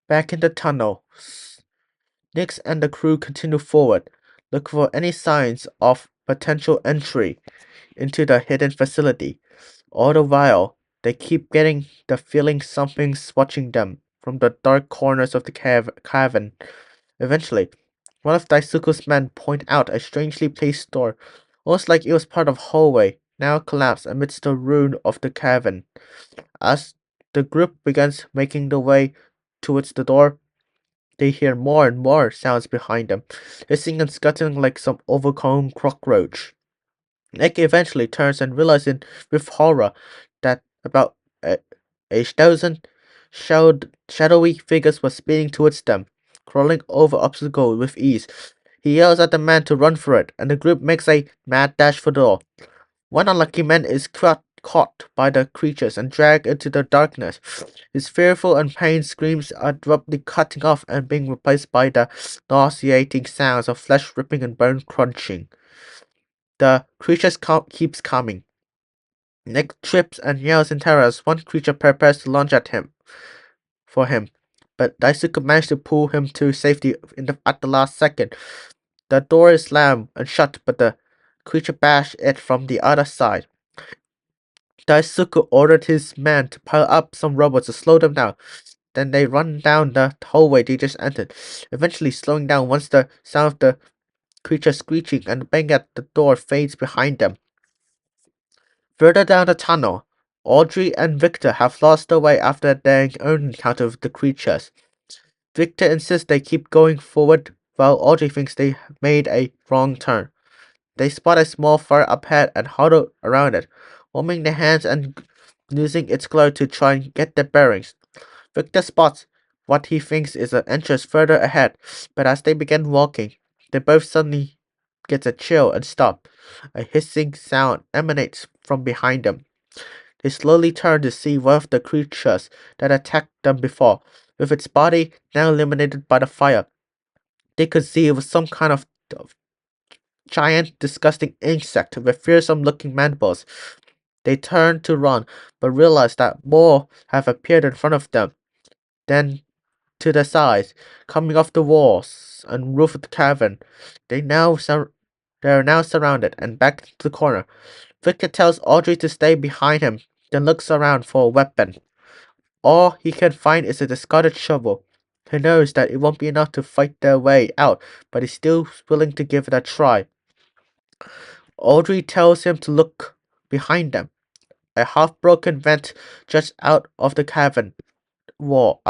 Back in the tunnel, Nix and the crew continue forward, looking for any signs of potential entry into the hidden facility. All the while, they keep getting the feeling something's watching them from the dark corners of the cavern. Eventually, one of Daisuke's men point out a strangely placed door, almost like it was part of a hallway, now collapsed amidst the ruin of the cavern. As the group begins making their way towards the door, they hear more and more sounds behind them, hissing and scuttling like some overcome cockroach. Nick eventually turns and realizes with horror that about a dozen shadowy figures were speeding towards them, crawling over obstacles with ease. He yells at the man to run for it, and the group makes a mad dash for the door. One unlucky man is caught by the creatures and dragged into the darkness. His fearful and pained screams are abruptly cutting off and being replaced by the nauseating sounds of flesh ripping and bone crunching. The creatures keeps coming. Nick trips and yells in terror as one creature prepares to lunge at him for him, but Daisuke manages to pull him to safety at the last second. The door is slammed and shut, but the creature bashed it from the other side. Daisuke ordered his men to pile up some rubble to slow them down. Then they run down the hallway they just entered, eventually slowing down once the sound of the creature screeching and banging at the door fades behind them. Further down the tunnel, Audrey and Victor have lost their way after their own encounter with the creatures. Victor insists they keep going forward, while Audrey thinks they made a wrong turn. They spot a small fire up ahead and huddle around it, warming their hands and using its glow to try and get their bearings. Victor spots what he thinks is an entrance further ahead, but as they begin walking, they both suddenly get a chill and stop. A hissing sound emanates from behind them. They slowly turn to see one of the creatures that attacked them before, with its body now illuminated by the fire. They could see it was some kind of giant, disgusting insect with fearsome-looking mandibles. They turn to run, but realize that more have appeared in front of them. Then, to the sides, coming off the walls and roof of the cavern, they are now surrounded and back to the corner. Victor tells Audrey to stay behind him, then looks around for a weapon. All he can find is a discarded shovel. He knows that it won't be enough to fight their way out, but is still willing to give it a try. Audrey tells him to look behind them. A half-broken vent juts out of the cavern wall.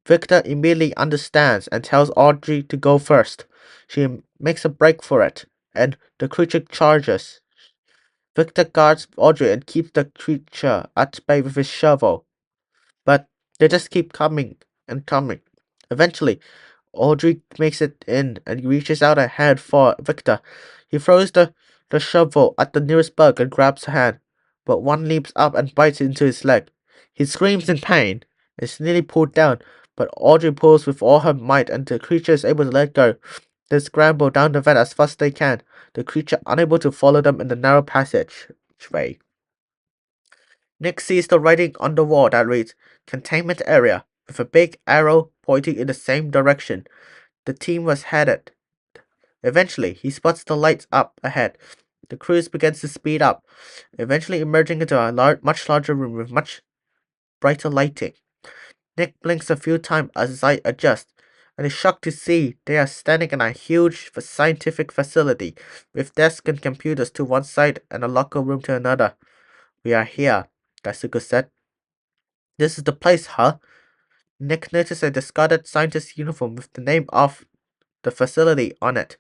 Victor immediately understands and tells Audrey to go first. She makes a break for it, and the creature charges. Victor guards Audrey and keeps the creature at bay with his shovel. But they just keep coming and coming. Eventually, Audrey makes it in and reaches out a hand for Victor. He throws the shovel at the nearest bug and grabs her hand, but one leaps up and bites into his leg. He screams in pain and is nearly pulled down, but Audrey pulls with all her might and the creature is able to let go. They scramble down the vent as fast as they can, the creature unable to follow them in the narrow passageway. Nick sees the writing on the wall that reads, Containment Area, with a big arrow pointing in the same direction the team was headed. Eventually, he spots the lights up ahead. The cruise begins to speed up, eventually emerging into a much larger room with much brighter lighting. Nick blinks a few times as his eye adjusts, and is shocked to see they are standing in a huge scientific facility, with desks and computers to one side and a locker room to another. We are here, Daisuke said. This is the place, huh? Nick noticed a discarded scientist uniform with the name of the facility on it.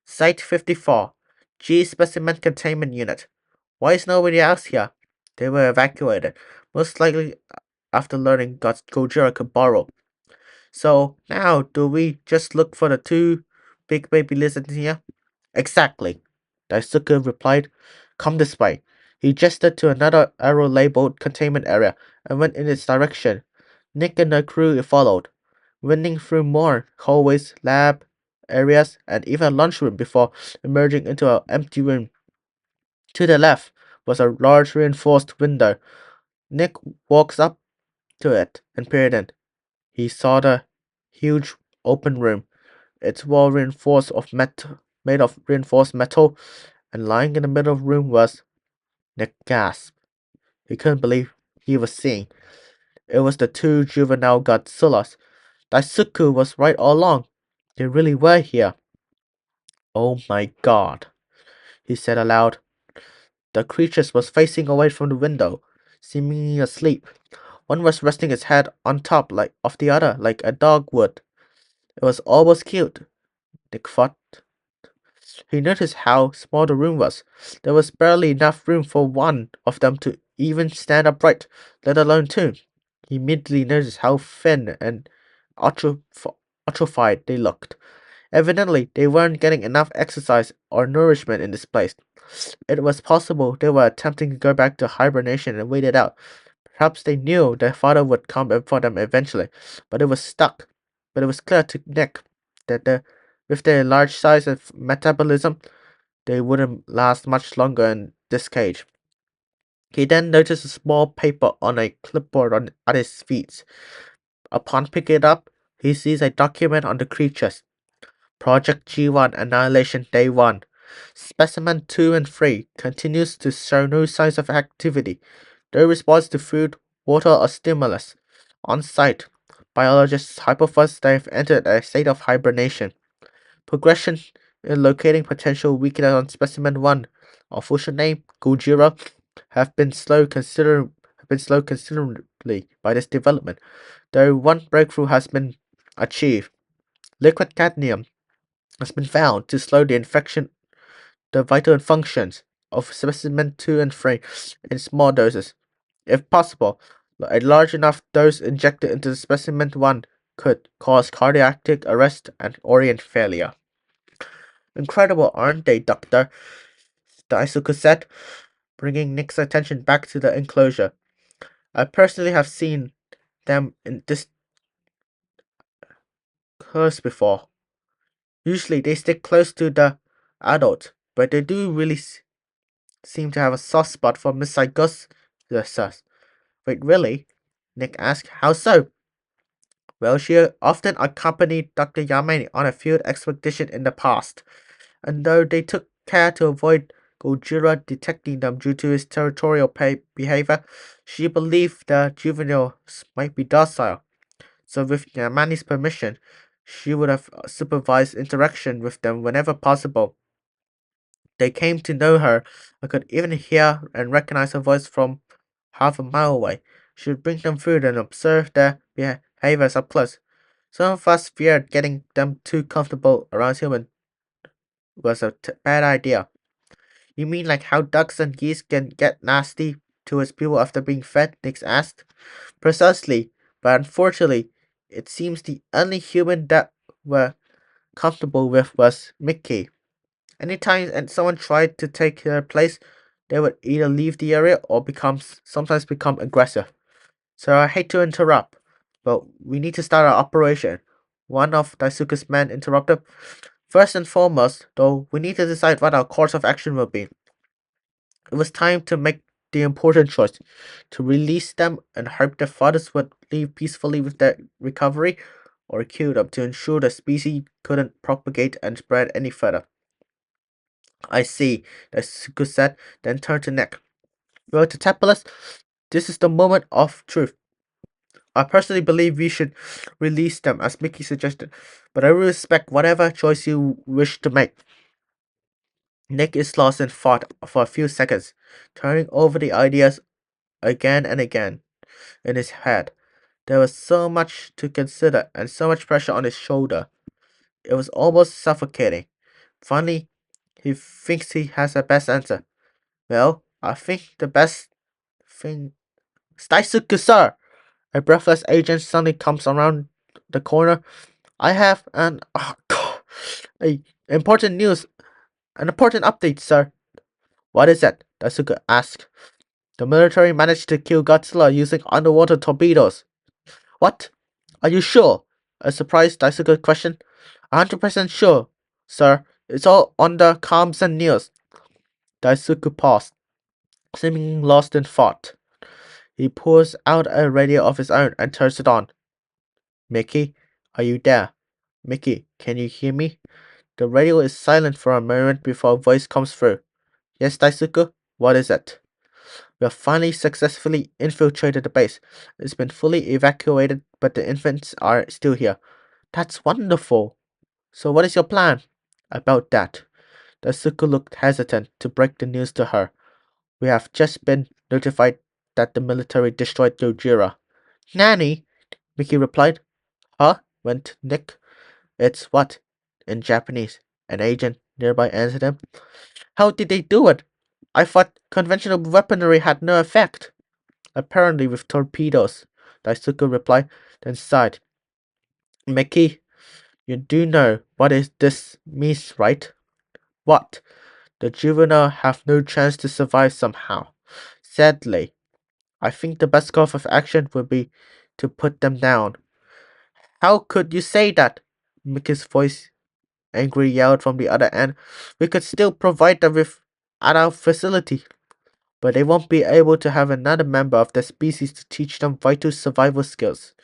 Site 54, G Specimen Containment Unit. Why is nobody else here? They were evacuated, most likely after learning Godzilla could borrow. So now, do we just look for the two big baby lizards here? Exactly, Daisuke replied. Come this way. He gestured to another arrow labeled containment area and went in its direction. Nick and the crew followed, winding through more hallways, lab areas, and even a lunchroom before emerging into an empty room. To the left was a large reinforced window. Nick walks up to it and peered in. He saw the huge open room, its wall made of reinforced metal, and lying in the middle of the room was Nick gasped. He couldn't believe he was seeing. It was the two juvenile Godzillas. Daisuke was right all along. They really were here. Oh my god, he said aloud. The creatures was facing away from the window, seemingly asleep. One was resting its head on top like of the other, like a dog would. It was almost cute, Nick thought. He noticed how small the room was. There was barely enough room for one of them to even stand upright, let alone two. He immediately noticed how thin and atrophied they looked. Evidently, they weren't getting enough exercise or nourishment in this place. It was possible they were attempting to go back to hibernation and wait it out. Perhaps they knew their father would come for them eventually, but it was stuck. But it was clear to Nick that with their large size and metabolism, they wouldn't last much longer in this cage. He then noticed a small paper on a clipboard at his feet. Upon picking it up, he sees a document on the creatures. Project G1 Annihilation Day 1. Specimen 2 and 3 continues to show no signs of activity. No response to food, water, or stimulus. On site, biologists hypothesize they have entered a state of hibernation. Progression in locating potential weakness on Specimen 1, official name Godzilla, have been slow considerably by this development, though one breakthrough has been achieved. Liquid cadmium has been found to slow the vital functions of specimen 2 and 3 in small doses. If possible, a large enough dose injected into specimen 1 could cause cardiac arrest and organ failure. Incredible, aren't they, Doctor? Daisuke said, bringing Nick's attention back to the enclosure. I personally have seen them in this curse before. Usually they stick close to the adult, but they do really seem to have a soft spot for Miss Gus. Wait, really? Nick asked. How so? Well, she often accompanied Dr. Yamane on a field expedition in the past, and though they took care to avoid Gojira detecting them due to his territorial behavior, she believed the juveniles might be docile. So with Yamane's permission, she would have supervised interaction with them whenever possible. They came to know her. I could even hear and recognize her voice from half a mile away. She would bring them food and observe their behaviors up close. Some of us feared getting them too comfortable around humans was a bad idea. You mean like how ducks and geese can get nasty towards people after being fed? Nix asked. Precisely, but unfortunately, it seems the only human that were comfortable with was Mickey. Anytime and someone tried to take their place, they would either leave the area or sometimes become aggressive. So I hate to interrupt, but we need to start our operation. One of Daisuke's men interrupted. First and foremost, though, we need to decide what our course of action will be. It was time to make the important choice to release them and hope their fathers would leave peacefully with their recovery, or kill them to ensure the species couldn't propagate and spread any further. I see, Daisuke said, then turned to Nick. Well, to Tepelis, this is the moment of truth. I personally believe we should release them, as Mickey suggested, but I will respect whatever choice you wish to make. Nick is lost in thought for a few seconds, turning over the ideas again and again in his head. There was so much to consider and so much pressure on his shoulder. It was almost suffocating. Finally, he thinks he has the best answer. Well, I think the best thing... Daisuke, sir! A breathless agent suddenly comes around the corner. I have a important news, an important update, sir. What is it? Daisuke asked. The military managed to kill Godzilla using underwater torpedoes. What? Are you sure? A surprised Daisuke questioned. 100% sure, sir. It's all on the comms and news. Daisuke paused, seeming lost in thought. He pulls out a radio of his own and turns it on. Mickey, are you there? Mickey, can you hear me? The radio is silent for a moment before a voice comes through. Yes, Daisuke? What is it? We have finally successfully infiltrated the base. It's been fully evacuated, but the infants are still here. That's wonderful. So what is your plan? About that. Daisuke looked hesitant to break the news to her. We have just been notified that the military destroyed Gojira. Nanny? Mickey replied. Huh? Went Nick. It's what? In Japanese. An agent nearby answered him. How did they do it? I thought conventional weaponry had no effect. Apparently with torpedoes, Daisuke replied, then sighed. Mickey, you do know what is this means, right? What? The juvenile have no chance to survive somehow. Sadly, I think the best course of action would be to put them down. How could you say that? Mickey's voice angry yelled from the other end. We could still provide them with at our facility, but they won't be able to have another member of their species to teach them vital survival skills.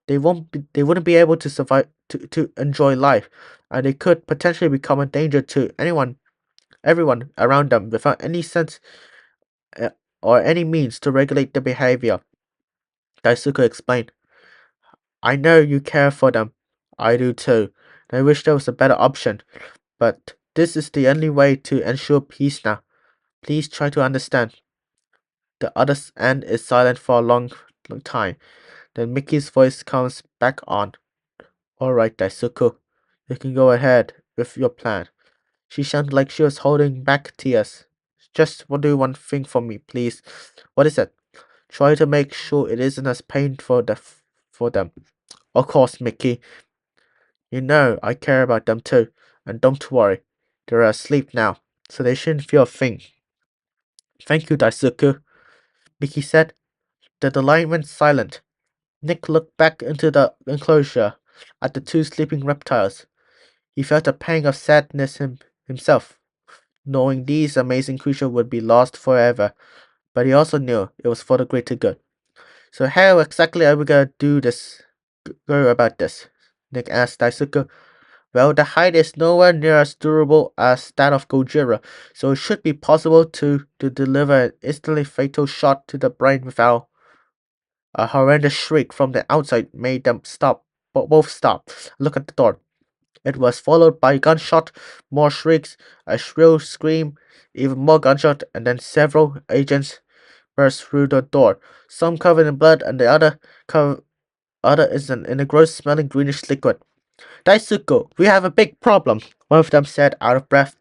They wouldn't be able to survive to enjoy life, and they could potentially become a danger to everyone around them without any sense uh, or any means to regulate their behavior. Daisuke explained. I know you care for them. I do too. I wish there was a better option, but this is the only way to ensure peace now. Please try to understand. The other end is silent for a long time. Then Mickey's voice comes back on. Alright, Daisuke. You can go ahead with your plan. She sounded like she was holding back tears. Just do one thing for me, please. What is it? Try to make sure it isn't as painful for them. Of course, Mickey. You know I care about them too. And don't worry. They're asleep now, so they shouldn't feel a thing. Thank you, Daisuke, Mickey said. The line went silent. Nick looked back into the enclosure at the two sleeping reptiles. He felt a pang of sadness himself, knowing these amazing creatures would be lost forever, but he also knew it was for the greater good. So how exactly are we gonna go about this? Nick asked Daisuke. Well, the hide is nowhere near as durable as that of Gojira, so it should be possible to deliver an instantly fatal shot to the brain without a horrendous shriek from the outside made them stop. Both stop. Look at the door. It was followed by a gunshot, more shrieks, a shrill scream, even more gunshot, and then several agents burst through the door. Some covered in blood, and the other is in a gross-smelling greenish liquid. Daisuke, we have a big problem, one of them said, out of breath.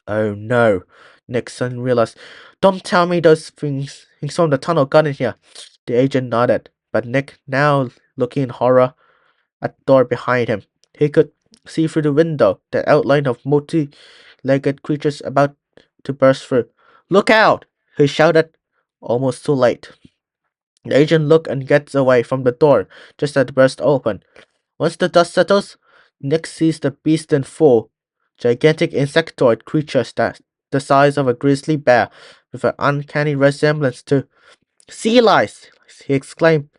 Oh no, Nixon realized. Don't tell me those things from the tunnel got in here. The agent nodded, but Nick, now looking in horror at the door behind him, he could see through the window the outline of multi-legged creatures about to burst through. Look out! He shouted, almost too late. The agent looked and gets away from the door just as it burst open. Once the dust settles, Nick sees the beast in full. Gigantic insectoid creatures that the size of a grizzly bear with an uncanny resemblance to sea lice, he exclaimed.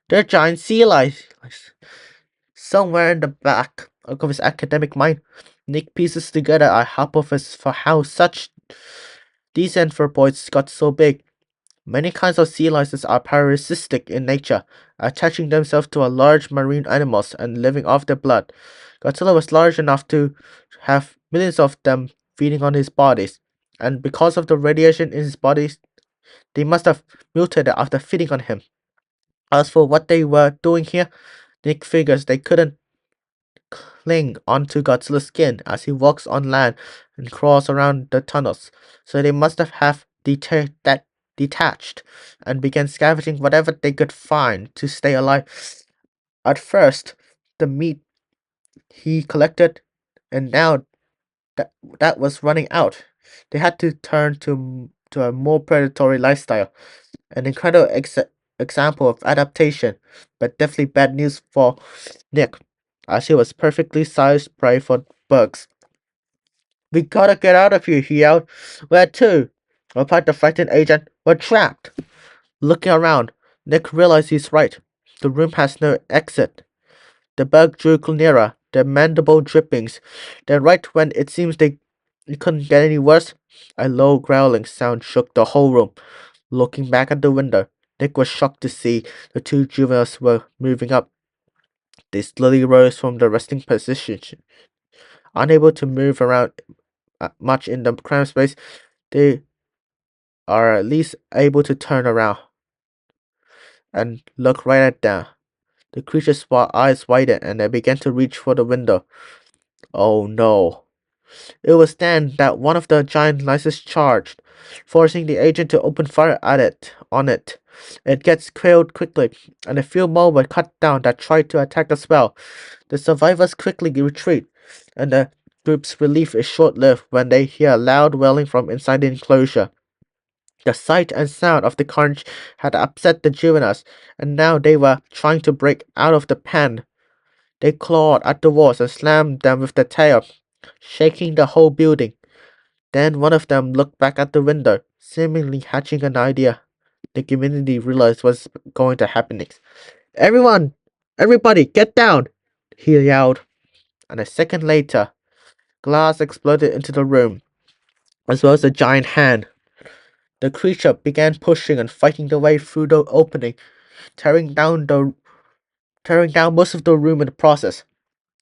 They're giant sea lice. Somewhere in the back of his academic mind, Nick pieces together a hypothesis for how these anthropoids got so big. Many kinds of sea lices are parasitic in nature, attaching themselves to large marine animals and living off their blood. Godzilla was large enough to have millions of them feeding on his bodies, and because of the radiation in his body, they must have mutated after feeding on him. As for what they were doing here, Nick figures they couldn't cling onto Godzilla's skin as he walks on land and crawls around the tunnels, so they must have detached and began scavenging whatever they could find to stay alive. At first, the meat he collected, and now that was running out. They had to turn to a more predatory lifestyle. An incredible example of adaptation, but definitely bad news for Nick, as he was perfectly sized prey for bugs. We gotta get out of here, he yelled. Where to? Replied the frightened agent. We're trapped. Looking around, Nick realized he's right. The room has no exit. The bug drew nearer, their mandible drippings. Then right when it seems it couldn't get any worse, a low growling sound shook the whole room. Looking back at the window, Nick was shocked to see the two juveniles were moving up. They slowly rose from their resting position. Unable to move around much in the cramped space, they are at least able to turn around and look right at them. The creature's eyes widened and they began to reach for the window. Oh no. It was then that one of the giant lices charged, forcing the agent to open fire on it. It gets killed quickly, and a few more were cut down that tried to attack as well. The survivors quickly retreat, and the group's relief is short-lived when they hear loud wailing from inside the enclosure. The sight and sound of the carnage had upset the juveniles, and now they were trying to break out of the pen. They clawed at the walls and slammed them with their tail, shaking the whole building. Then one of them looked back at the window, seemingly hatching an idea. The community realized what's going to happen next. Everyone! Everybody, get down! He yelled, and a second later, glass exploded into the room, as well as a giant hand. The creature began pushing and fighting their way through the opening, tearing down most of the room in the process.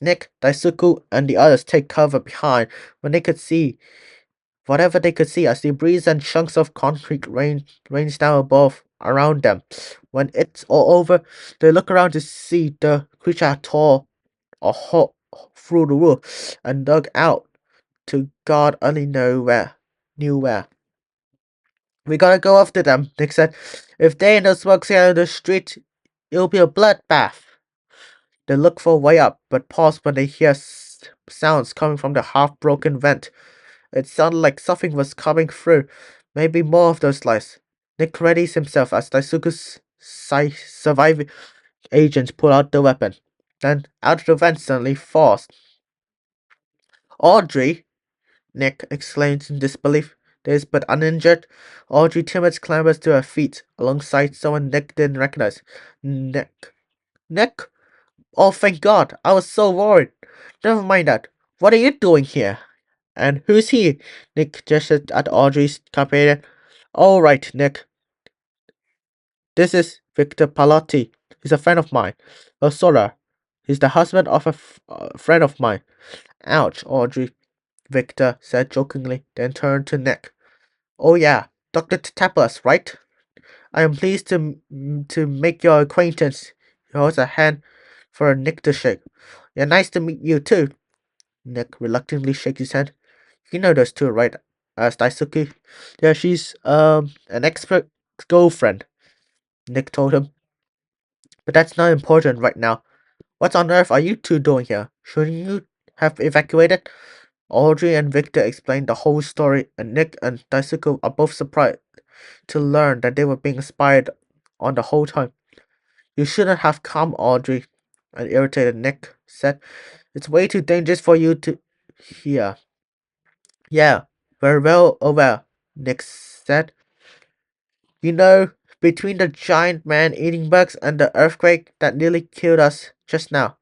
Nick, Daisuke, and the others take cover behind when they could see whatever they could see as debris and chunks of concrete rains down above around them. When it's all over, they look around to see the creature had tore a hole through the roof and dug out to God only knew where. We gotta go after them, Nick said. If they and the slugs get out of the street, it'll be a bloodbath. They look for a way up, but pause when they hear sounds coming from the half-broken vent. It sounded like something was coming through. Maybe more of those lights. Nick readies himself as Daisuke's surviving agents pull out the weapon. Then, out of the vent suddenly falls. Audrey! Nick exclaims in disbelief. There is but uninjured. Audrey timidly clambers to her feet, alongside someone Nick didn't recognize. Nick? Nick? Oh, thank God! I was so worried. Never mind that. What are you doing here? And who's he? Nick gestured at Audrey's companion. All right, Nick. This is Victor Palotti. He's a friend of mine. Oh, Sora. He's the husband of a friend of mine. Ouch, Audrey, Victor said jokingly, then turned to Nick. Oh yeah, Dr. Tapas, right? I am pleased to make your acquaintance. He holds a hand for Nick to shake. Yeah, nice to meet you too. Nick reluctantly shakes his hand. You know those two, right? Asked Daisuke. Yeah, she's an expert girlfriend, Nick told him. But that's not important right now. What on earth are you two doing here? Shouldn't you have evacuated? Audrey and Victor explained the whole story, and Nick and Daisuke are both surprised to learn that they were being spied on the whole time. You shouldn't have come, Audrey, an irritated Nick said. It's way too dangerous for you to hear. Yeah, we're well aware, Nick said. You know, between the giant man-eating bugs and the earthquake that nearly killed us just now.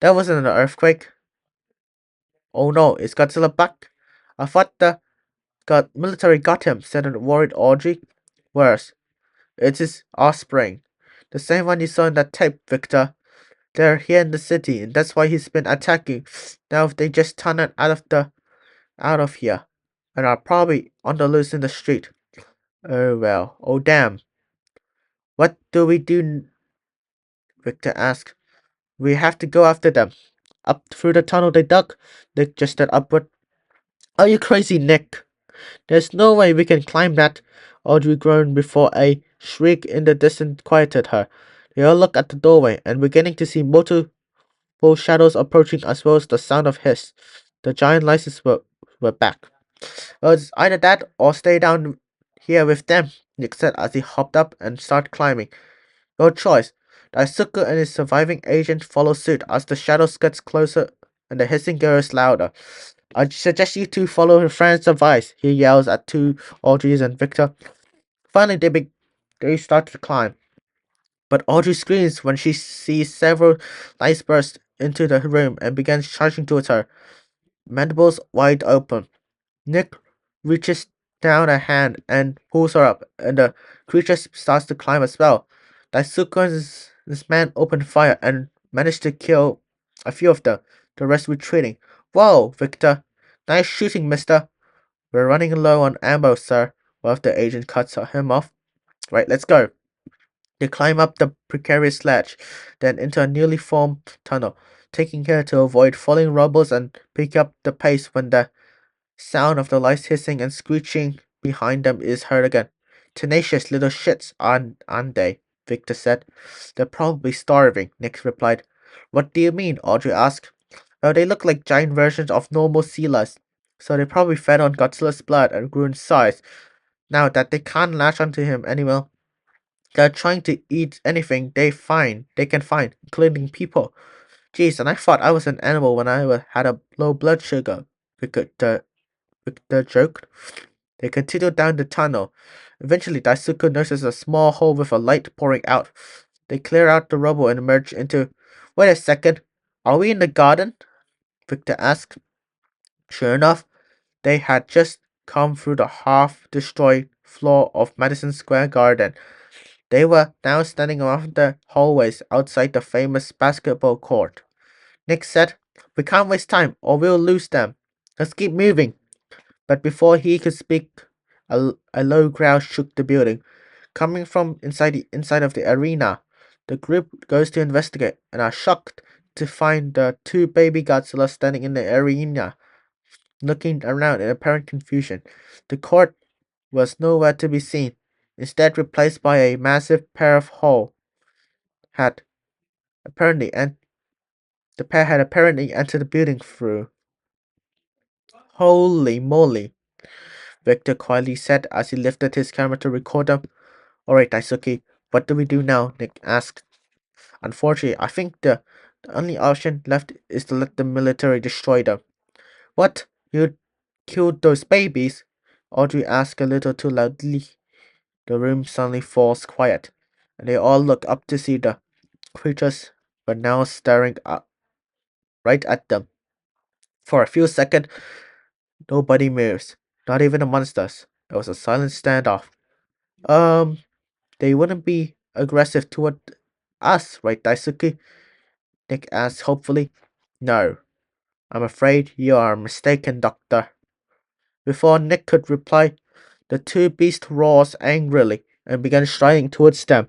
That wasn't an earthquake. Oh no, it's Godzilla back? I thought the military got him, said a worried Audrey. Worse, it's his offspring. The same one you saw in that tape, Victor. They're here in the city, and that's why he's been attacking. Now if they just turn it out of here, and are probably on the loose in the street. Oh well, oh damn. What do we do? Victor asked. We have to go after them. Up through the tunnel they dug. Nick gestured upward. Are you crazy, Nick? There's no way we can climb that. Audrey groaned before a shriek in the distance quieted her. They all looked at the doorway and beginning to see multiple shadows approaching as well as the sound of hiss. The giant lices were back. Well, it's either that or stay down here with them, Nick said as he hopped up and started climbing. Your choice. Daisuke and his surviving agent follow suit as the shadows gets closer and the hissing grows louder. I suggest you two follow your friend's advice, he yells at two Audrey's and Victor. Finally, they start to climb. But Audrey screams when she sees several lights burst into the room and begins charging towards her, mandibles wide open. Nick reaches down a hand and pulls her up, and the creature starts to climb as well. Daisuke and this man open fire and manage to kill a few of them, the rest retreating. Whoa, Victor! Nice shooting, mister! We're running low on ammo, sir. One of the agents cuts him off. Right, let's go. They climb up the precarious ledge, then into a newly formed tunnel, taking care to avoid falling rubbles and pick up the pace when the sound of the lights hissing and screeching behind them is heard again. Tenacious little shits, aren't they? Victor said. They're probably starving, Nick replied. What do you mean? Audrey asked. Oh, they look like giant versions of normal sea lice, so they probably fed on Godzilla's blood and grew in size. Now that they can't latch onto him anymore, they're trying to eat anything they can find, including people. Jeez, and I thought I was an animal when had a low blood sugar. Victor joked. They continued down the tunnel. Eventually, Daisuke notices a small hole with a light pouring out. They clear out the rubble and emerge into. Wait a second. Are we in the garden? Victor asked. Sure enough, they had just come through the half destroyed floor of Madison Square Garden. They were now standing around the hallways outside the famous basketball court. Nick said, We can't waste time or we'll lose them. Let's keep moving. But before he could speak, a low growl shook the building. Coming from inside of the arena, the group goes to investigate and are shocked to find the two baby Godzilla standing in the arena, looking around in apparent confusion. The court was nowhere to be seen, instead replaced by a massive pair of hole had apparently and the pair had apparently entered the building through. Holy moly, Victor quietly said as he lifted his camera to record them. Alright, Daisuke, what do we do now? Nick asked. Unfortunately, I think the only option left is to let the military destroy them. What? You killed those babies? Audrey asked a little too loudly. The room suddenly falls quiet, and they all look up to see the creatures were now staring right at them. For a few seconds, nobody moves, not even the monsters. It was a silent standoff. Um, they wouldn't be aggressive toward us, right, Daisuke? Nick asked hopefully. No, I'm afraid you are mistaken, Doctor. Before Nick could reply, the two beasts roared angrily and began striding towards them,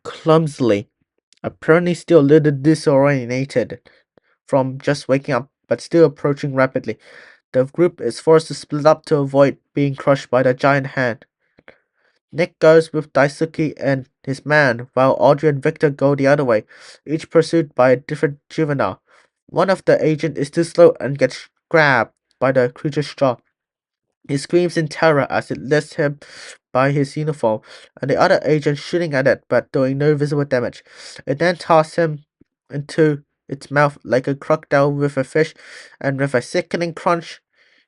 clumsily, apparently still a little disorientated from just waking up, but still approaching rapidly. The group is forced to split up to avoid being crushed by the giant hand. Nick goes with Daisuke and his man, while Audrey and Victor go the other way, each pursued by a different juvenile. One of the agents is too slow and gets grabbed by the creature's jaw. He screams in terror as it lifts him by his uniform, and the other agent shooting at it but doing no visible damage. It then tosses him into its mouth like a crocodile with a fish, and with a sickening crunch,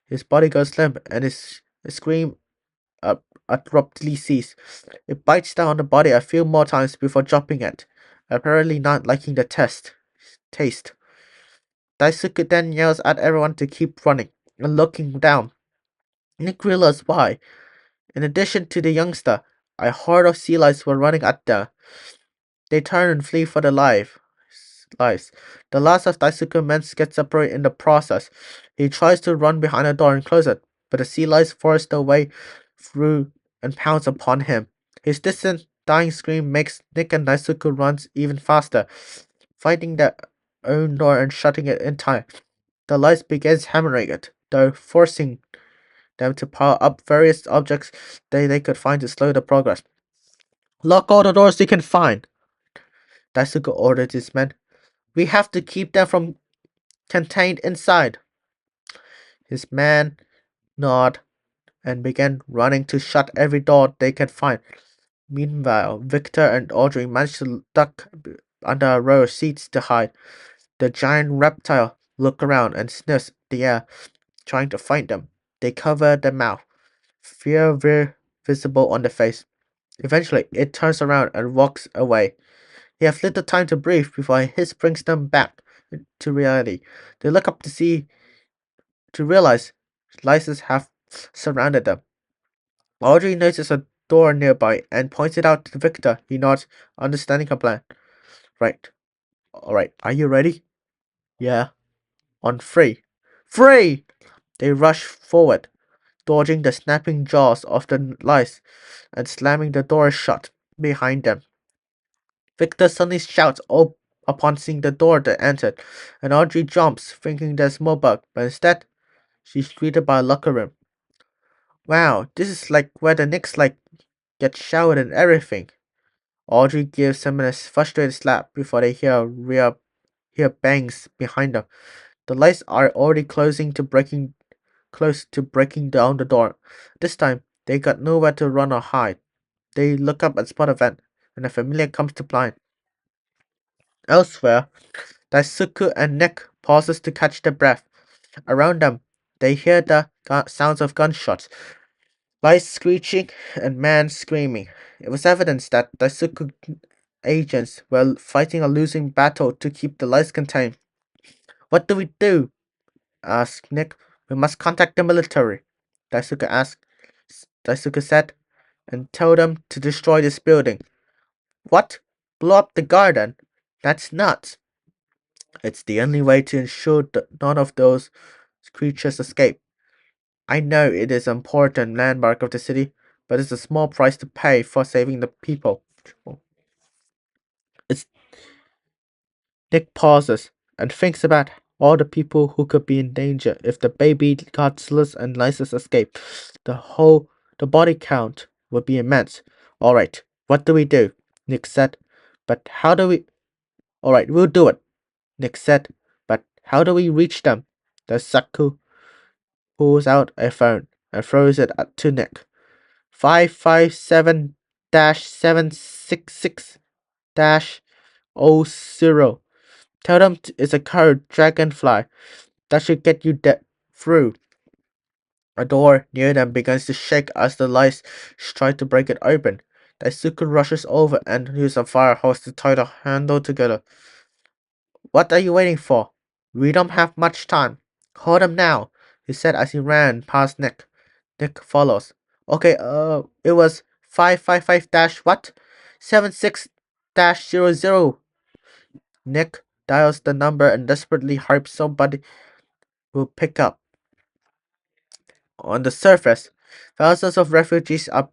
his body goes limp and his scream abruptly ceases. It bites down on the body a few more times before dropping it, apparently not liking the taste. Daisuke then yells at everyone to keep running, and looking down, Nick realized why. In addition to the youngster, a horde of sea lions were running at them. They turn and flee for their lives. The last of Daisuke men gets separated in the process. He tries to run behind a door and close it, but the sea lions force their way through and pounce upon him. His distant, dying scream makes Nick and Daisuke run even faster, finding their own door and shutting it in time. The lights begins hammering it, though forcing them to power up various objects they could find to slow the progress. Lock all the doors you can find, Daisuke ordered his men. We have to keep them from contained inside. His men nodded and began running to shut every door they could find. Meanwhile, Victor and Audrey managed to duck under a row of seats to hide. The giant reptile looked around and sniffed the air, trying to find them. They covered their mouth, fear visible on the face. Eventually, it turns around and walks away, They have little time to breathe before a hiss brings them back to reality. They look up to realize lices have surrounded them. Audrey notices a door nearby and points it out to Victor. He nods, understanding her plan. Right. Alright, are you ready? Yeah. On three. Three! They rush forward, dodging the snapping jaws of the lice and slamming the door shut behind them. Victor suddenly shouts upon seeing the door they entered, and Audrey jumps, thinking there's more bug, but instead, she's greeted by a locker room. Wow, this is like where the Knicks get showered and everything. Audrey gives him a frustrated slap before they hear bangs behind them. The lights are already close to breaking down the door. This time, they got nowhere to run or hide. They look up and spot a vent, and a familiar comes to blind. Elsewhere, Daisuke and Nick pauses to catch their breath. Around them, they hear the sounds of gunshots, lights screeching, and men screaming. It was evidence that Daisuke agents were fighting a losing battle to keep the lights contained. What do we do? Asked Nick. We must contact the military, Daisuke said, and tell them to destroy this building. What? Blow up the garden? That's nuts. It's the only way to ensure that none of those creatures escape. I know it is an important landmark of the city, but it's a small price to pay for saving the people. It's Nick pauses and thinks about all the people who could be in danger if the baby Godzillas and Lysis escape. The body count would be immense. Alright, what do we do? Nick said. But how do we Alright, we'll do it, Nick said. But how do we reach them? The Saku pulls out a phone and throws it to Nick. 557-766-0. Tell them it's a code dragonfly that should get you through. A door near them begins to shake as the lights try to break it open. Daisuke rushes over and uses a fire hose to tie the handle together. What are you waiting for? We don't have much time. Hold him now, he said as he ran past Nick. Nick follows. Okay, it was 555 dash what? 76 dash 00. Nick dials the number and desperately hopes somebody will pick up. On the surface, thousands of refugees are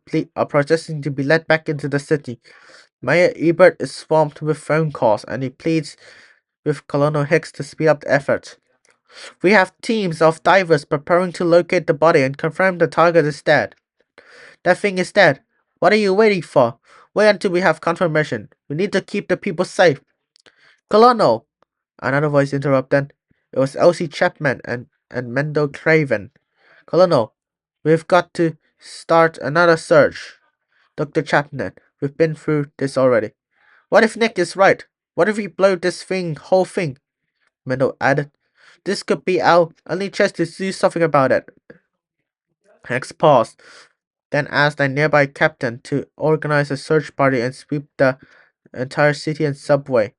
protesting to be let back into the city. Mayor Ebert is swamped with phone calls and he pleads with Colonel Hicks to speed up the effort. We have teams of divers preparing to locate the body and confirm the target is dead. That thing is dead. What are you waiting for? Wait until we have confirmation. We need to keep the people safe. Colonel! Another voice interrupted. It was Elsie Chapman and Mendel Craven. Colonel, we've got to start another search. Dr. Chapman, we've been through this already. What if Nick is right? What if we blow this whole thing? Mendel added. This could be our only chance to do something about it. Hex paused, then asked a nearby captain to organize a search party and sweep the entire city and subway.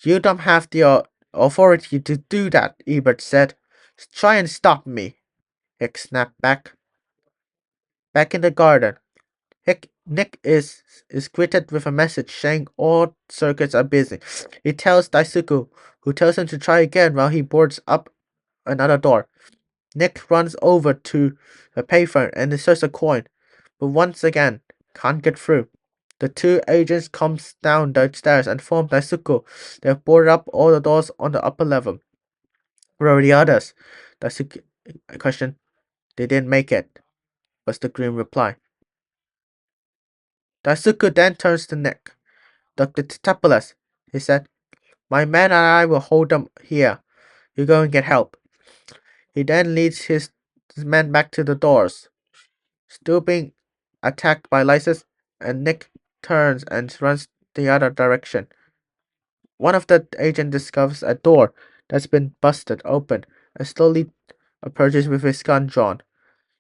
You don't have the authority to do that, Ebert said. Try and stop me. Hick snapped back. Back in the garden, Nick is greeted with a message saying all circuits are busy. He tells Daisuke, who tells him to try again while he boards up another door. Nick runs over to a payphone and inserts a coin, but once again can't get through. The two agents come down the stairs and inform Daisuke they have boarded up all the doors on the upper level. Where are the others? Daisuke questioned. They didn't make it, was the grim reply. Daisuke then turns to Nick. Dr. Tetapolis, he said. My man and I will hold them here. You go and get help. He then leads his men back to the doors. Still being attacked by Lysis, and Nick turns and runs the other direction. One of the agents discovers a door that's been busted open and slowly approaches with his gun drawn.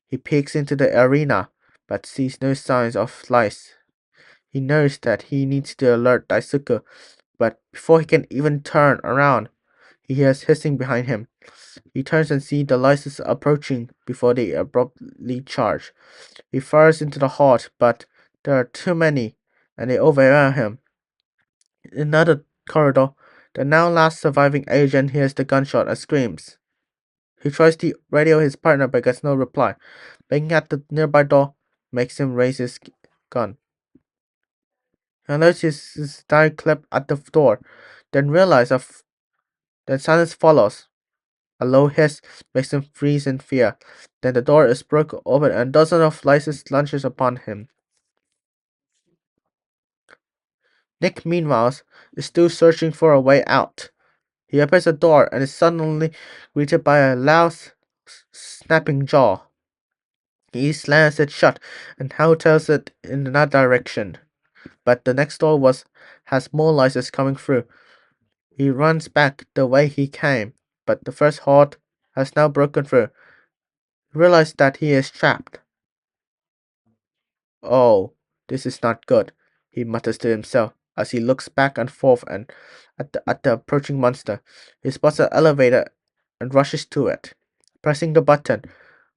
He peeks into the arena, but sees no signs of lice. He knows that he needs to alert Daisuke, but before he can even turn around, he hears hissing behind him. He turns and sees the lyses approaching before they abruptly charge. He fires into the horde, but there are too many, and they overwhelm him. In another corridor, the now last surviving agent hears the gunshot and screams. He tries to radio his partner but gets no reply. Banging at the nearby door makes him raise his gun. He notices his tire clip at the door, then realizes then silence follows. A low hiss makes him freeze in fear. Then the door is broken open and dozens of lices launches upon him. Nick, meanwhile, is still searching for a way out. He opens the door and is suddenly greeted by a loud, snapping jaw. He slams it shut and howtails it in that direction. But the next door has more lices coming through. He runs back the way he came, but the first horde has now broken through. He realizes that he is trapped. Oh, this is not good, he mutters to himself as he looks back and forth and at the approaching monster. He spots an elevator and rushes to it, pressing the button.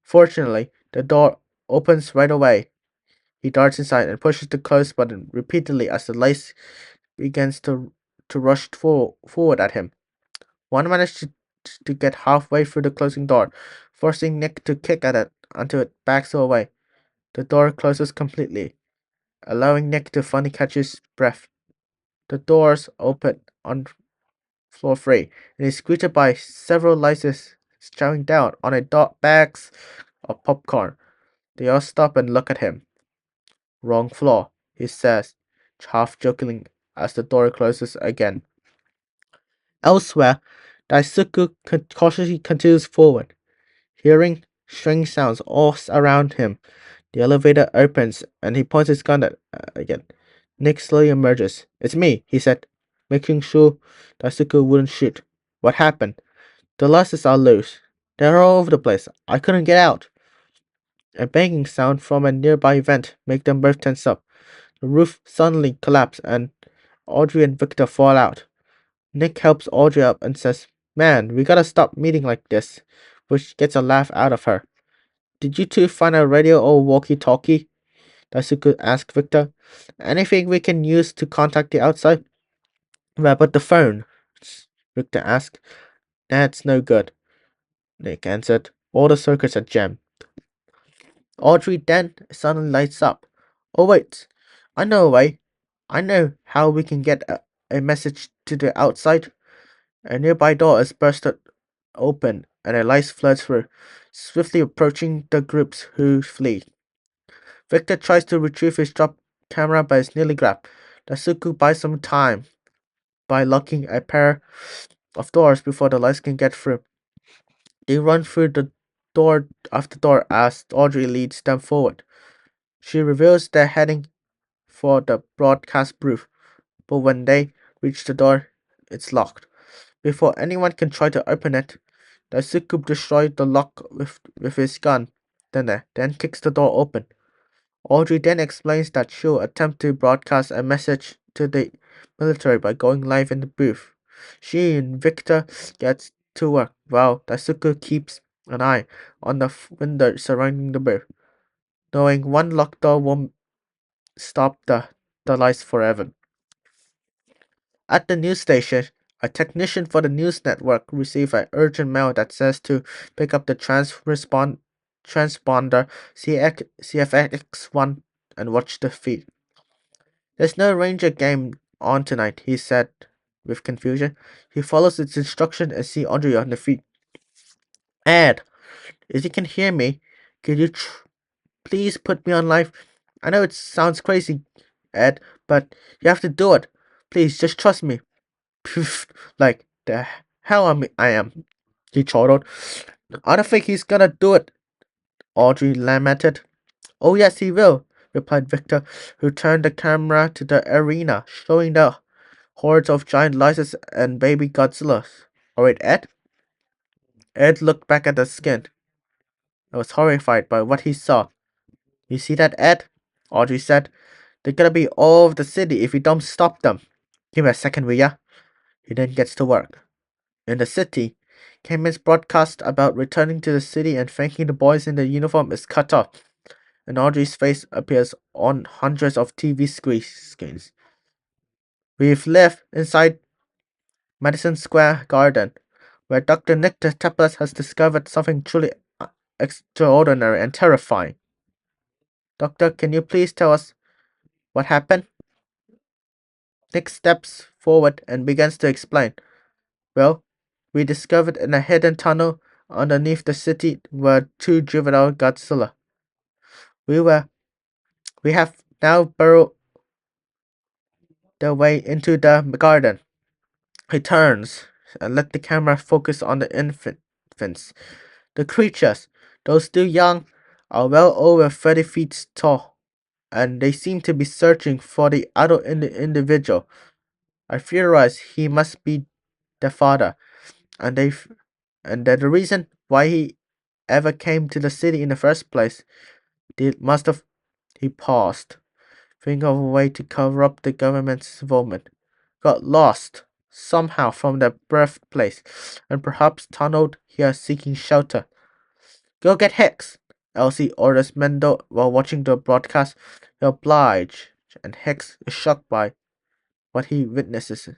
Fortunately, the door opens right away. He darts inside and pushes the close button repeatedly as the lice begins to rush forward at him. One manages to get halfway through the closing door, forcing Nick to kick at it until it backs away. The door closes completely, allowing Nick to finally catch his breath. The doors open on floor 3, and is greeted by several lices chowing down on a bags of popcorn. They all stop and look at him. Wrong floor, he says, half jokingly as the door closes again. Elsewhere, Daisuke cautiously continues forward, hearing strange sounds all around him. The elevator opens and he points his gun at again. Nick slowly emerges. It's me, he said, making sure Daisuke wouldn't shoot. What happened? The lights are loose. They're all over the place. I couldn't get out. A banging sound from a nearby vent made them both tense up. The roof suddenly collapsed and Audrey and Victor fall out. Nick helps Audrey up and says, Man, we gotta stop meeting like this, which gets a laugh out of her. Did you two find a radio or walkie-talkie? Daisuke asked Victor. Anything we can use to contact the outside? What about the phone? Victor asked. That's no good, Nick answered. All the circuits are jammed. Audrey then suddenly lights up. Oh wait, I know a way. I know how we can get a message to the outside. A nearby door is bursted open and a light floods through, swiftly approaching the groups who flee. Victor tries to retrieve his dropped camera but is nearly grabbed. Daisuke buys some time by locking a pair of doors before the lights can get through. They run through the door after door as Audrey leads them forward. She reveals they're heading for the broadcast booth, but when they reach the door, it's locked. Before anyone can try to open it, Daisuke destroys the lock with his gun, then kicks the door open. Audrey then explains that she'll attempt to broadcast a message to the military by going live in the booth. She and Victor get to work while Daisuke keeps an eye on the window surrounding the booth, knowing one locked door won't stop the lights forever. At the news station, a technician for the news network receives an urgent mail that says to pick up the transponder CFX1 and watch the feed. There's no Ranger game on tonight, he said with confusion. He follows its instruction and sees Audrey on the feed. Ed, if you can hear me, could you please put me on live? I know it sounds crazy, Ed, but you have to do it. Please, just trust me. Like the hell I am, he chortled. I don't think he's gonna do it, Audrey lamented. Oh yes, he will, replied Victor, who turned the camera to the arena, showing the hordes of giant lices and baby Godzillas. Alright, Ed? Ed looked back at the skin and was horrified by what he saw. You see that, Ed? Audrey said. They're gonna be all over the city if we don't stop them. Give me a second, will ya? He then gets to work. In the city, Cayman's broadcast about returning to the city and thanking the boys in the uniform is cut off, and Audrey's face appears on hundreds of TV screens. We've lived inside Madison Square Garden, where Dr. Nick Teplis has discovered something truly extraordinary and terrifying. Doctor, can you please tell us what happened? Nick steps forward and begins to explain. Well, we discovered in a hidden tunnel underneath the city were two juvenile Godzilla. We were we have now burrowed their way into the garden. He turns and let the camera focus on the infants. The creatures, though still young, are well over 30 feet tall, and they seem to be searching for the adult individual. I theorize he must be their father, and that the reason why he ever came to the city in the first place. They must have. He paused, thinking of a way to cover up the government's involvement. Got lost somehow from their birthplace, and perhaps tunneled here seeking shelter. Go get Hicks, Elsie orders Mendel while watching the broadcast. He obliges, and Hicks is shocked by what he witnesses.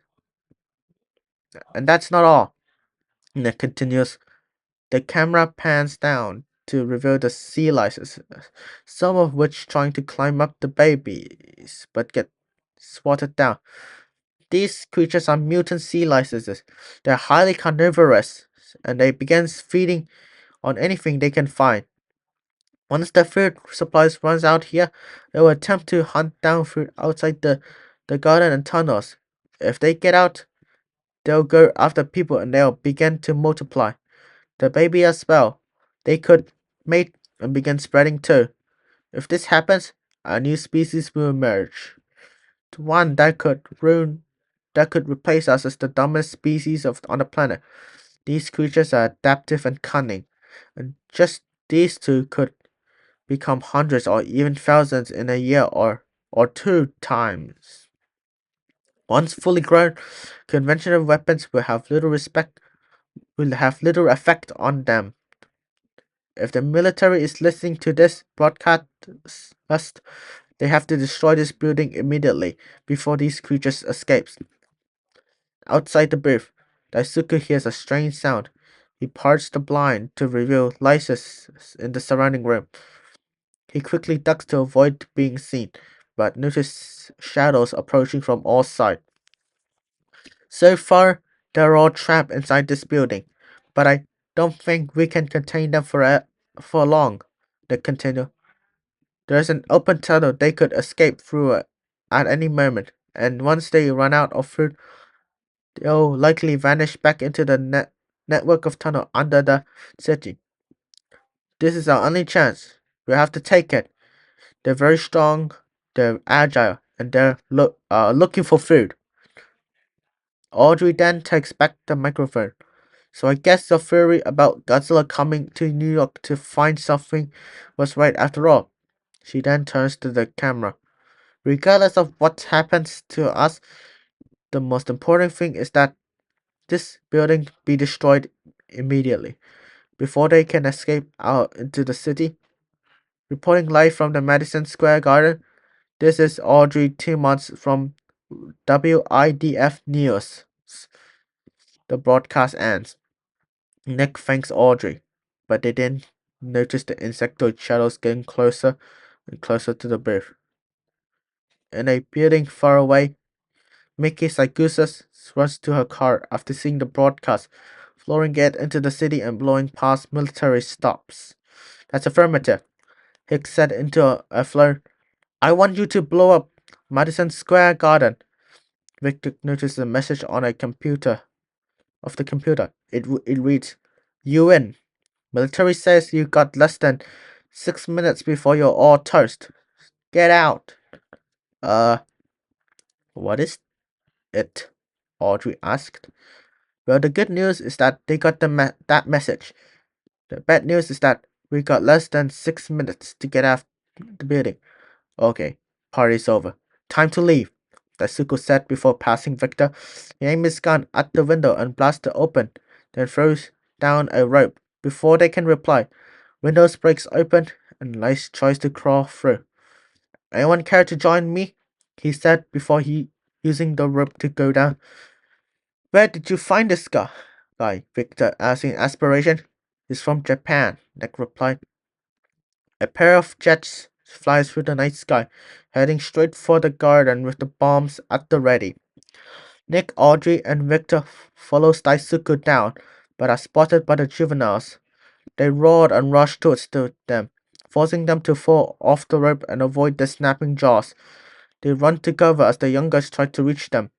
And that's not all. Nick continues. The camera pans down to reveal the sea lices, some of which trying to climb up the babies, but get swatted down. These creatures are mutant sea lices. They're highly carnivorous, and they begin feeding on anything they can find. Once the food supplies runs out here, they will attempt to hunt down food outside the garden and tunnels. If they get out, they'll go after people and they'll begin to multiply. The baby as well. They could mate and begin spreading too. If this happens, a new species will emerge. One that could replace us as the dominant species on the planet. These creatures are adaptive and cunning, and just these two could become hundreds or even thousands in a year or two times. Once fully grown, conventional weapons will have little effect on them. If the military is listening to this broadcast, they have to destroy this building immediately before these creatures escape. Outside the booth, Daisuke hears a strange sound. He parts the blind to reveal lices in the surrounding room. He quickly ducks to avoid being seen, but notices shadows approaching from all sides. So far, they're all trapped inside this building, but I don't think we can contain them for long. They continue. There's an open tunnel they could escape through at any moment, and once they run out of food, they'll likely vanish back into the network of tunnel under the city. This is our only chance. We have to take it. They're very strong, they're agile, and they're looking for food. Audrey then takes back the microphone. So I guess your theory about Godzilla coming to New York to find something was right after all. She then turns to the camera. Regardless of what happens to us, the most important thing is that this building be destroyed immediately, before they can escape out into the city. Reporting live from the Madison Square Garden, this is Audrey Timmons from WIDF News. The broadcast ends. Nick thanks Audrey, but they then notice the insectoid shadows getting closer and closer to the booth. In a building far away, Mickey Saikusa runs to her car after seeing the broadcast, flooring it into the city and blowing past military stops. That's affirmative. Hicks said into a flare, I want you to blow up Madison Square Garden. Victor noticed a message on a computer. It reads, You win. Military says you got less than 6 minutes before you're all toast. Get out. Uh, what is it? Audrey asked. Well, the good news is that they got that message. The bad news is that we got less than 6 minutes to get out the building. Okay, Party's over. Time to leave, Daisuke said before passing Victor. He aimed his gun at the window and blasted it open, then throws down a rope. Before they can reply, windows breaks open and Lice tries to crawl through. Anyone care to join me? He said before he using the rope to go down. Where did you find this guy? Victor asked in aspiration. He's from Japan, Nick replied. A pair of jets flies through the night sky, heading straight for the garden with the bombs at the ready. Nick, Audrey, and Victor follow Daisuke down, but are spotted by the juveniles. They roared and rushed towards them, forcing them to fall off the rope and avoid the snapping jaws. They run together as the youngest try to reach them.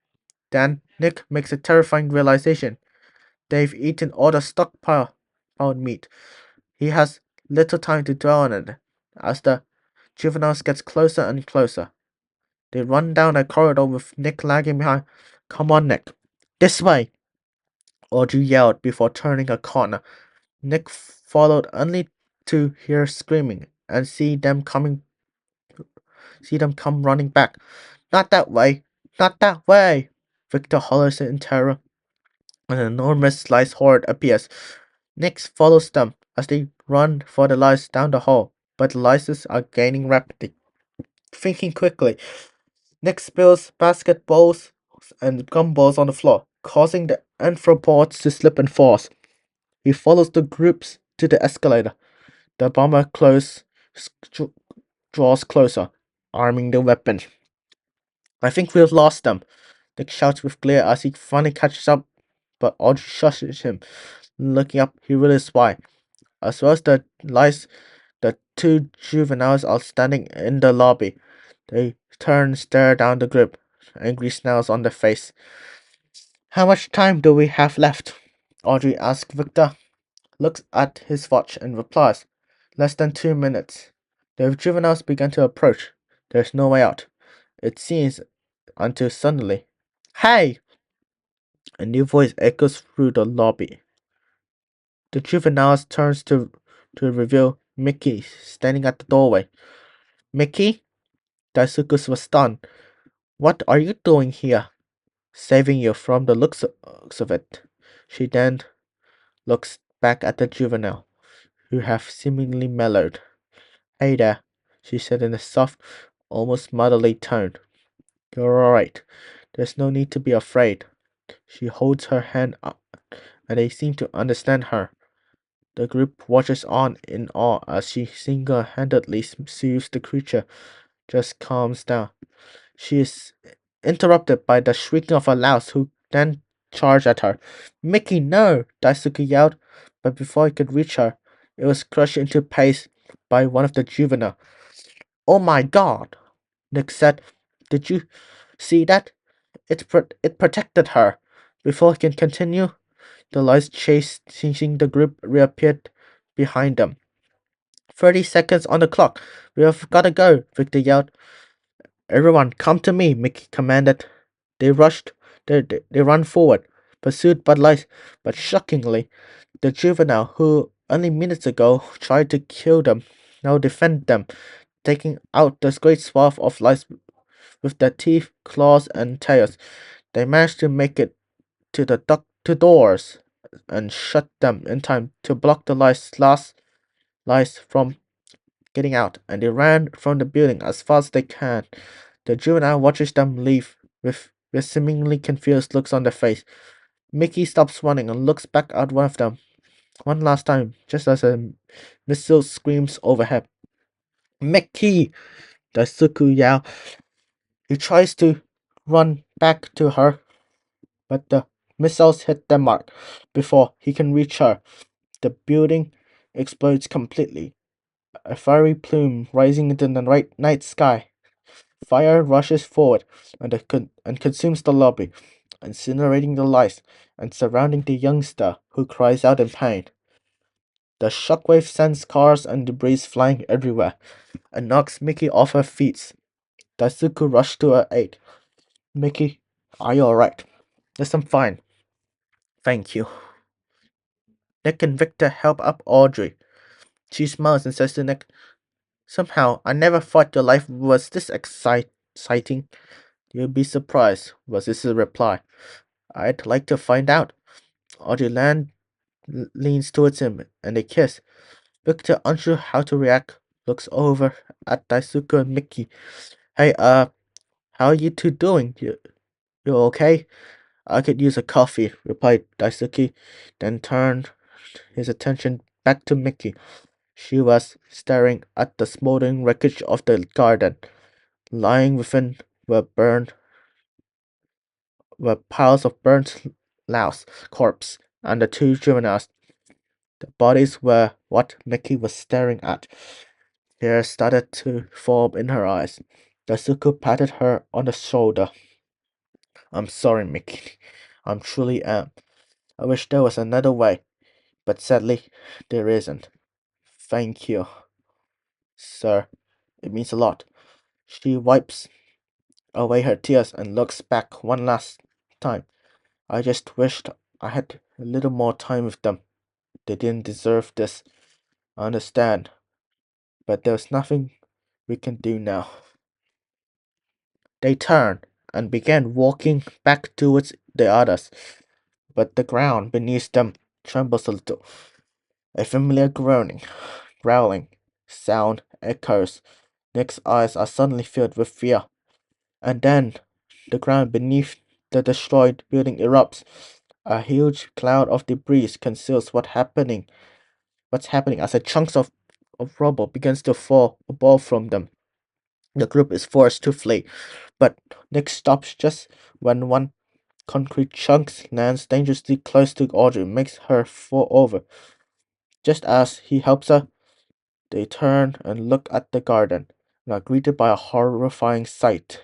Then Nick makes a terrifying realization. They've eaten all the stockpiled meat. He has little time to dwell on it, as the juveniles gets closer and closer. They run down a corridor with Nick lagging behind. Come on, Nick. This way! Audrey yelled before turning a corner. Nick followed only to hear screaming and see them come running back. Not that way! Not that way! Victor hollers in terror. An enormous slice horde appears. Nick follows them as they run for the lights down the hall, but the lights are gaining rapidly. Thinking quickly, Nick spills basketballs and gumballs on the floor, causing the anthropods to slip and fall. He follows the groups to the escalator. The bomber draws closer, arming the weapon. I think we've lost them, Nick shouts with glee as he finally catches up, but Audrey shushes him. Looking up, he realizes why. As well as the lights, the two juveniles are standing in the lobby. They turn and stare down the group, angry snarls on their face. How much time do we have left? Audrey asks Victor, looks at his watch and replies, less than 2 minutes. The juveniles begin to approach. There's no way out, it seems, until suddenly, hey! A new voice echoes through the lobby. The juveniles turns to reveal Mickey standing at the doorway. Mickey? Daisuke was stunned. What are you doing here? Saving you from the looks of it. She then looks back at the juvenile, who have seemingly mellowed. Hey there, she said in a soft, almost motherly tone. You're alright. There's no need to be afraid. She holds her hand up, and they seem to understand her. The group watches on in awe as she single-handedly soothes the creature, just calms down. She is interrupted by the shrieking of a louse who then charged at her. Mickey, no! Daisuke yelled, but before he could reach her, it was crushed into paste by one of the juvenile. Oh my god! Nick said. Did you see that? It protected her. Before he can continue, the lights chasing the group reappeared behind them. 30 seconds on the clock. We have gotta go, Victor yelled. Everyone, come to me, Mickey commanded. They rushed. They run forward, pursued by lights, but shockingly, the juvenile who only minutes ago tried to kill them now defend them, taking out this great swath of lights with their teeth, claws, and tails. They managed to make it to the doors and shut them in time to block the last lights from getting out, and they ran from the building as fast as they can. The juvenile watches them leave with seemingly confused looks on their face. Mickey stops running and looks back at one of them one last time, just as a missile screams overhead. Mickey! Daisuke yells. He tries to run back to her, but the missiles hit the mark before he can reach her. The building explodes completely, a fiery plume rising into the night sky. Fire rushes forward and consumes the lobby, incinerating the lights and surrounding the youngster, who cries out in pain. The shockwave sends cars and debris flying everywhere and knocks Mickey off her feet. Daisuke rushed to her aid. Mickey, are you alright? Yes, I'm fine. Thank you. Nick and Victor help up Audrey. She smiles and says to Nick, Somehow, I never thought your life was this exciting. You'll be surprised, was his reply. I'd like to find out. Audrey leans towards him, and they kiss. Victor, unsure how to react, looks over at Daisuke and Mickey. Hey, how are you two doing? You okay? I could use a coffee, replied Daisuke, then turned his attention back to Mickey. She was staring at the smoldering wreckage of the garden. Lying within were piles of burnt louse corpse and the two juveniles. The bodies were what Mickey was staring at. Tears started to form in her eyes. Daisuke patted her on the shoulder. I'm sorry, Mickey. I truly am. I wish there was another way, but sadly, there isn't. Thank you, sir. It means a lot. She wipes away her tears and looks back one last time. I just wished I had a little more time with them. They didn't deserve this. I understand, but there's nothing we can do now. They turned and began walking back towards the others, but the ground beneath them trembles a little. A familiar growling sound echoes. Nick's eyes are suddenly filled with fear, and then the ground beneath the destroyed building erupts. A huge cloud of debris conceals what's happening as a chunks of rubble begins to fall above from them. The group is forced to flee, but Nick stops just when one concrete chunk lands dangerously close to Audrey and makes her fall over. Just as he helps her, they turn and look at the garden and are greeted by a horrifying sight.